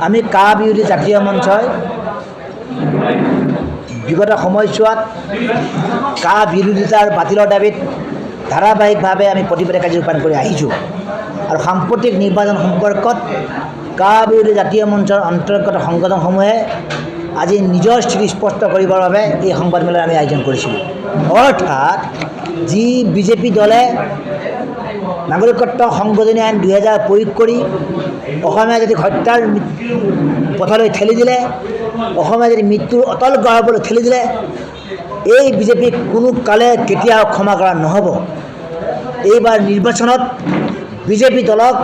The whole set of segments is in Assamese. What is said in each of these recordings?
আমি কা বিৰোধী জাতীয় মঞ্চই বিগত সময়ছোৱাত কা বিৰোধিতাৰ বাতিলৰ দাবীত ধাৰাবাহিকভাৱে আমি প্ৰতিবাদী কাৰ্য ৰূপায়ণ কৰি আহিছোঁ আৰু সাম্প্ৰতিক নিৰ্বাচন সম্পৰ্কত কা বিৰোধী জাতীয় মঞ্চৰ অন্তৰ্গত সংগঠনসমূহে আজি নিজৰ স্থিতি স্পষ্ট কৰিবৰ বাবে এই সংবাদমেলৰ আমি আয়োজন কৰিছিলোঁ। অৰ্থাৎ যি বিজেপি দলে নাগৰিকত্ব সংশোধনী আইন 2000 প্ৰয়োগ কৰি অসমীয়া জাতিক হত্যাৰ পথলৈ ঠেলি দিলে, অসমীয়া জাতিৰ মৃত্যুৰ অতল গহ্বৰলৈ ঠেলি দিলে, এই বিজেপিক কোনো কালে কেতিয়াও ক্ষমা কৰা নহ'ব। এইবাৰ নিৰ্বাচনত বিজেপি দলক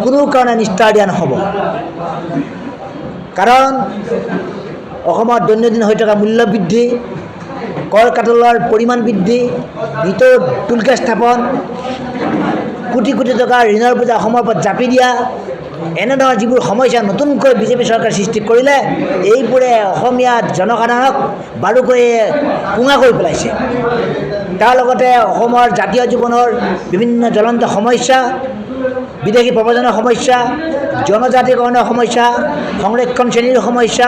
কোনো কাৰণে নিষ্ঠাৰ দিয়া নহ'ব। কাৰণ অসমৰ দৈনন্দিন হৈ থকা মূল্য বৃদ্ধি, কৰ কাটলৰ পৰিমাণ বৃদ্ধি, নিতৌ টুলগেট স্থাপন, কোটি কোটি টকাৰ ঋণৰ বোজা অসমৰ ওপৰত জাপি দিয়া, এনেধৰণৰ যিবোৰ সমস্যা নতুনকৈ বিজেপি চৰকাৰে সৃষ্টি কৰিলে, এইবোৰে অসমীয়া জনসাধাৰণক বাৰুকৈ কোঙা কৰি পেলাইছে। তাৰ লগতে অসমৰ জাতীয় জীৱনৰ বিভিন্ন জ্বলন্ত সমস্যা, বিদেশী প্ৰব্ৰজনৰ সমস্যা, জনজাতিকৰণৰ সমস্যা, সংৰক্ষণ শ্ৰেণীৰ সমস্যা,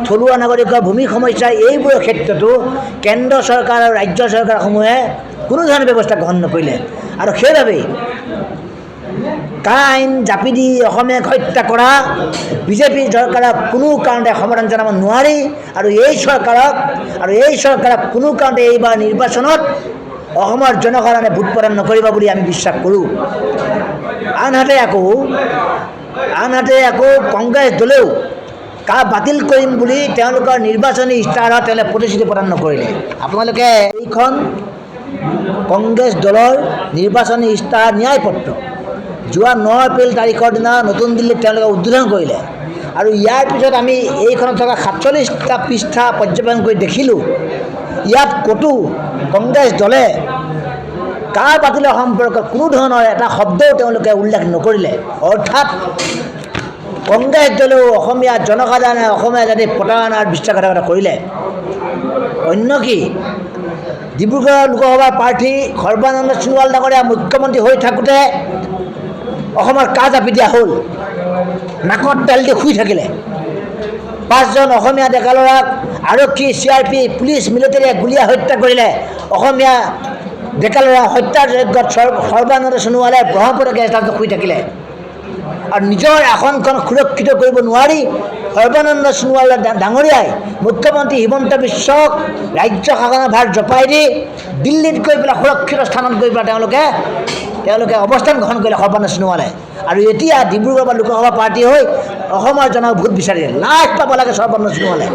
থলুৱা নাগৰিকৰ ভূমিৰ সমস্যা, এইবোৰৰ ক্ষেত্ৰতো কেন্দ্ৰ চৰকাৰ আৰু ৰাজ্য চৰকাৰসমূহে কোনো ধৰণৰ ব্যৱস্থা গ্ৰহণ নকৰিলে। আৰু সেইবাবেই কা আইন জাপি দি অসমীয়াক হত্যা কৰা বিজেপি চৰকাৰক কোনো কাৰণতে সমাধান জনাব নোৱাৰি। আৰু এই চৰকাৰক কোনো কাৰণতে এইবাৰ নিৰ্বাচনত অসমৰ জনসাধাৰণে ভোট প্ৰদান নকৰিব বুলি আমি বিশ্বাস কৰোঁ। আনহাতে আকৌ কংগ্ৰেছ দলেও কা বাতিল কৰিম বুলি তেওঁলোকৰ নিৰ্বাচনী ইস্তাহাৰত তেওঁলোকে প্ৰতিশ্ৰুতি প্ৰদান নকৰিলে। আপোনালোকে এইখন কংগ্ৰেছ দলৰ নিৰ্বাচনী ইস্তাহাৰ ন্যায় পত্ৰ যোৱা 9 এপ্ৰিল তাৰিখৰ দিনা নতুন দিল্লীত তেওঁলোকে উদ্বোধন কৰিলে। আৰু ইয়াৰ পিছত আমি এইখনত থকা 47টা পৃষ্ঠা পৰ্যবেক্ষণ কৰি দেখিলোঁ, ইয়াত ক'তো কংগ্ৰেছ দলে কা বাতিলৰ সম্পৰ্কত কোনো ধৰণৰ এটা শব্দও তেওঁলোকে উল্লেখ নকৰিলে। অৰ্থাৎ কংগ্ৰেছ দলেও অসমীয়া জনসাধাৰণে অসমীয়া জাতিক প্ৰতাৰণাৰ বিশ্বাসঘাতকতা কৰিলে। অন্য কি, ডিব্ৰুগড় লোকসভাৰ প্ৰাৰ্থী সৰ্বানন্দ সোণোৱাল ডাঙৰীয়া মুখ্যমন্ত্ৰী হৈ থাকোঁতে অসমৰ কা জাপি দিয়া হ'ল, নাকত তেল দি শুই থাকিলে। 5জন অসমীয়া ডেকা ল'ৰাক আৰক্ষী, CRP, পুলিচ, মিলিটাৰীয়ে গুলীয়াই হত্যা কৰিলে। অসমীয়া ডেকা ল'ৰা হত্যাৰ যজ্ঞত সৰ্বানন্দ সোণোৱালে ব্ৰহ্মপুত্ৰ গেষ্ট হাউচত শুই থাকিলে। আৰু নিজৰ আসনখন সুৰক্ষিত কৰিব নোৱাৰি সৰ্বানন্দ সোণোৱাল ডাঙৰীয়াই মুখ্যমন্ত্ৰী হিমন্ত বিশ্বক ৰাজ্য শাসনৰ ভাৰ জপাই দি দিল্লীত গৈ পেলাই সুৰক্ষিত স্থানত গৈ পেলাই তেওঁলোকে অৱস্থান গ্ৰহণ কৰিলে সৰ্বানন্দ সোণোৱালে। আৰু এতিয়া ডিব্ৰুগড় বা লোকসভা প্ৰাৰ্থী হৈ অসমৰ জনক ভোট বিচাৰিলে। লাজ পাব লাগে সৰ্বানন্দ সোণোৱালে।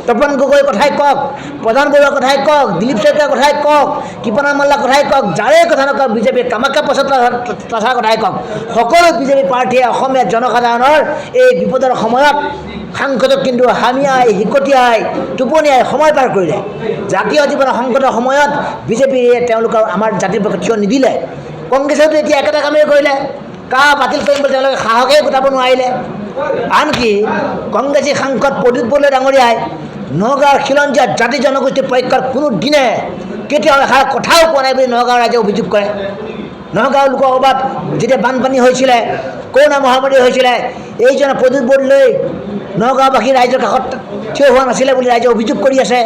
তপন গগৈৰ কথাই কওক, প্ৰধান বৰুৱাৰ কথাই কওক, দিলীপ শইকীয়াৰ কথাই কওক, কৃপনাথ মাল্লাৰ কথাই কওক, যাৰে কথা নকওক, বিজেপিৰ কামাখ্যা প্ৰসাদ তাছাৰ কথাই কওক, সকলো বিজেপি প্ৰাৰ্থীয়ে অসমীয়া জনসাধাৰণৰ এই বিপদৰ সময়ত সাংসদক কিন্তু হামিয়াই, হিকটিয়াই, টোপনিয়াই সময় পাৰ কৰিলে। জাতীয় জীৱনৰ সংকটৰ সময়ত বিজেপিয়ে তেওঁলোকৰ আমাৰ জাতিৰ পক্ষে থিয় নিদিলে। কংগ্ৰেছেতো এতিয়া একেটা কামেই কৰিলে, কা বাতিল কৰিম বুলি তেওঁলোকে সাহসেই গোটাব নোৱাৰিলে। আনকি কংগ্ৰেছী সাংসদ প্ৰদ্যুৎ বৰদলৈ ডাঙৰীয়াই নগাঁৱৰ খিলঞ্জীয়া জাতি জনগোষ্ঠীৰ পক্ষত কোনো দিনে কেতিয়াও এষাৰ কথাও কোৱা নাই বুলি নগাঁও ৰাইজে অভিযোগ কৰে। নগাঁও লোকসভাত যেতিয়া বানপানী হৈছিলে, কৰোণা মহামাৰী হৈছিলে, এইজনে প্ৰদ্যুৎ বৰদলৈ নগাঁওবাসী ৰাইজৰ কাষত থিয় হোৱা নাছিলে বুলি ৰাইজে অভিযোগ কৰি আছে।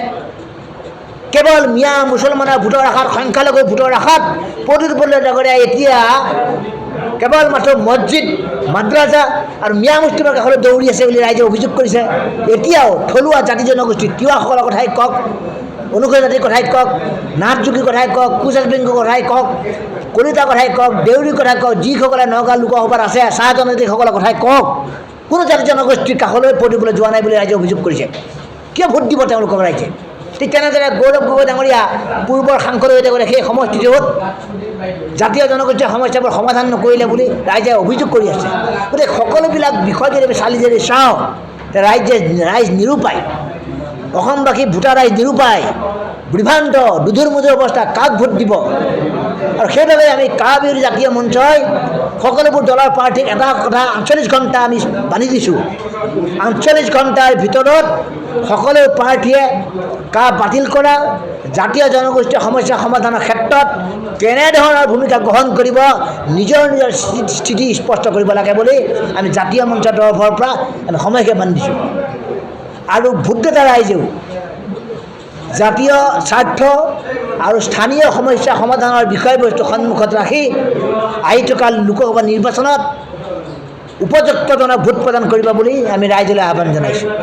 কেৱল মিয়া মুছলমানৰ ভোটৰ আশাত, সংখ্যালঘু ভোটৰ আশাত প্ৰদ্যুৎ বৰদলৈ ডাঙৰীয়াই এতিয়া কেৱল মাত্ৰ মছজিদ, মাদ্ৰাজা আৰু মিয়া মুছলিমৰ কাষলৈ দৌৰি আছে বুলি ৰাইজে অভিযোগ কৰিছে। এতিয়াও থলুৱা জাতি জনগোষ্ঠী তিৱাসকলৰ কথাই কওক, অনুসূচিত জাতিৰ কথাই কওক, নাথ যোগীৰ কথাই কওক, কোচ ৰাজবংশীৰ কথাই কওক, কলিতাৰ কথাই কওক, দেউৰীৰ কথাই কওক, যিসকলে নগাঁও লোকসভাত আছে, চাহ জনজাতিসকলৰ কথাই কওক, কোনো জাতি জনগোষ্ঠীৰ কাষলৈ পঢ়িবলৈ যোৱা নাই বুলি ৰাইজে অভিযোগ কৰিছে। কিয় ভোট দিব তেওঁলোকক ৰাইজে? ঠিক তেনেদৰে গৌৰৱ গগৈ ডাঙৰীয়া পূৰ্বৰ সাংসদ হৈ থাকোঁতে সেই সমষ্টিটোত জাতীয় জনগোষ্ঠীয় সমস্যাবোৰ সমাধান নকৰিলে বুলি ৰাইজে অভিযোগ কৰি আছে। গতিকে সকলোবিলাক বিষয় যদি চালি চাওঁ, ৰাইজ নিৰূপায়, অসমবাসী ভোটাৰ ৰাইজ নিৰূপায়, বিভ্ৰান্ত, দুধুৰ মুধুৰ অৱস্থা, কাক ভোট দিব? আৰু সেইবাবে আমি কা বিৰোধী জাতীয় মঞ্চই সকলোবোৰ দলৰ প্ৰাৰ্থীক এটা কথা 48 ঘণ্টা আমি বান্ধি দিছোঁ। 48 ঘণ্টাৰ ভিতৰত সকলো প্ৰাৰ্থীয়ে কা বাতিল কৰা, জাতীয় জনগোষ্ঠীয় সমস্যা সমাধানৰ ক্ষেত্ৰত কেনেধৰণৰ ভূমিকা গ্ৰহণ কৰিব, নিজৰ নিজৰ স্থিতি স্পষ্ট কৰিব লাগে বুলি আমি জাতীয় মঞ্চৰ তৰফৰ পৰা আমি সময়কে বান্ধিছোঁ। আৰু ভোটদাতা ৰাইজেও জাতীয় স্বাৰ্থ আৰু স্থানীয় সমস্যা সমাধানৰ বিষয়বস্তু সন্মুখত ৰাখি আহি থকা লোকসভা নিৰ্বাচনত উপযুক্তজনক ভোট প্ৰদান কৰিব বুলি আমি ৰাইজলৈ আহ্বান জনাইছোঁ।